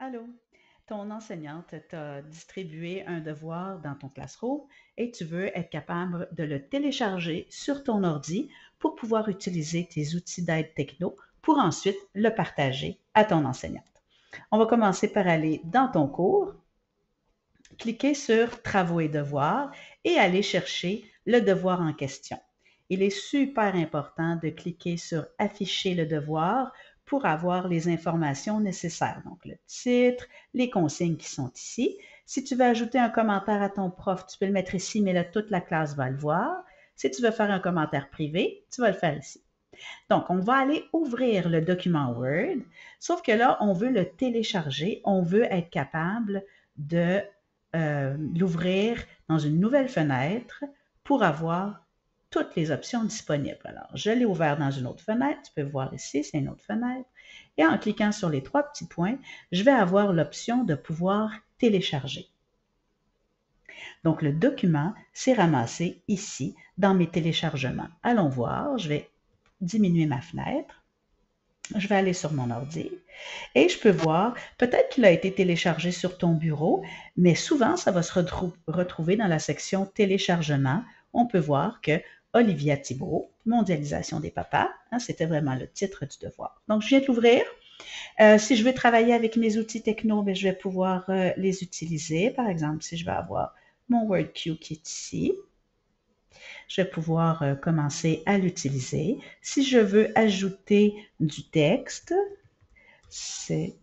Allô, ton enseignante t'a distribué un devoir dans ton Classroom et tu veux être capable de le télécharger sur ton ordi pour pouvoir utiliser tes outils d'aide techno pour ensuite le partager à ton enseignante. On va commencer par aller dans ton cours, cliquer sur Travaux et devoirs et aller chercher le devoir en question. Il est super important de cliquer sur Afficher le devoir pour avoir les informations nécessaires, donc le titre, les consignes qui sont ici. Si tu veux ajouter un commentaire à ton prof, tu peux le mettre ici, mais là, toute la classe va le voir. Si tu veux faire un commentaire privé, tu vas le faire ici. Donc, on va aller ouvrir le document Word, sauf que là, on veut le télécharger, on veut être capable de l'ouvrir dans une nouvelle fenêtre pour avoir toutes les options disponibles. Alors, je l'ai ouvert dans une autre fenêtre. Tu peux voir ici, c'est une autre fenêtre. Et en cliquant sur les trois petits points, je vais avoir l'option de pouvoir télécharger. Donc, le document s'est ramassé ici dans mes téléchargements. Allons voir, je vais diminuer ma fenêtre. Je vais aller sur mon ordi et je peux voir, peut-être qu'il a été téléchargé sur ton bureau, mais souvent, ça va se retrouver dans la section téléchargement. On peut voir que Olivia Thibault, mondialisation des papas, hein, c'était vraiment le titre du devoir. Donc, je viens de l'ouvrir. Si je veux travailler avec mes outils techno, bien, je vais pouvoir les utiliser. Par exemple, si je vais avoir mon WordQ qui est ici, je vais pouvoir commencer à l'utiliser. Si je veux ajouter du texte, c'est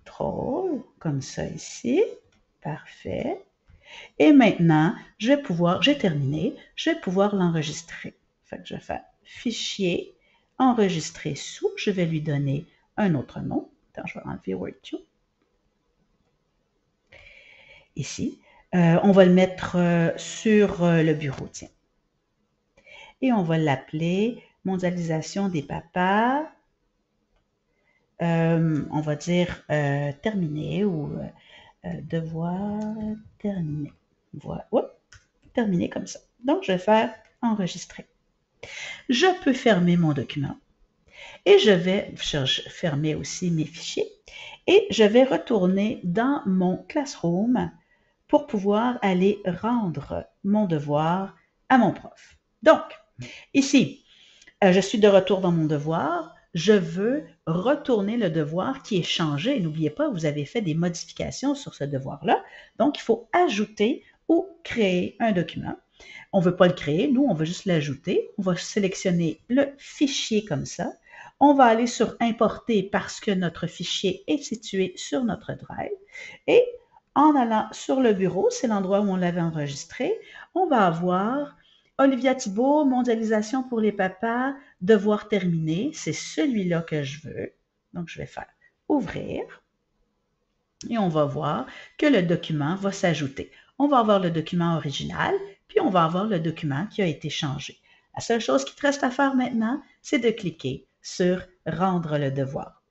drôle, comme ça ici. Parfait. Et maintenant, je vais pouvoir, j'ai terminé, je vais pouvoir l'enregistrer. Fait que je vais faire fichier, enregistrer sous, je vais lui donner un autre nom. Attends, je vais enlever WordQ. Ici. On va le mettre sur le bureau, tiens. Et on va l'appeler mondialisation des papas. On va dire terminé ou devoir terminer. Voilà, terminé comme ça. Donc, je vais faire enregistrer. Je peux fermer mon document et je vais fermer aussi mes fichiers et je vais retourner dans mon Classroom pour pouvoir aller rendre mon devoir à mon prof. Donc, ici, je suis de retour dans mon devoir. Je veux retourner le devoir qui est changé. N'oubliez pas, vous avez fait des modifications sur ce devoir-là. Donc, il faut ajouter ou créer un document. On ne veut pas le créer, nous, on veut juste l'ajouter. On va sélectionner le fichier comme ça. On va aller sur Importer parce que notre fichier est situé sur notre Drive. Et en allant sur le bureau, c'est l'endroit où on l'avait enregistré, on va avoir Olivia Thibault, mondialisation pour les papas, devoir terminé. C'est celui-là que je veux. Donc, je vais faire ouvrir. Et on va voir que le document va s'ajouter. On va avoir le document original, puis on va avoir le document qui a été changé. La seule chose qui te reste à faire maintenant, c'est de cliquer sur Rendre le devoir.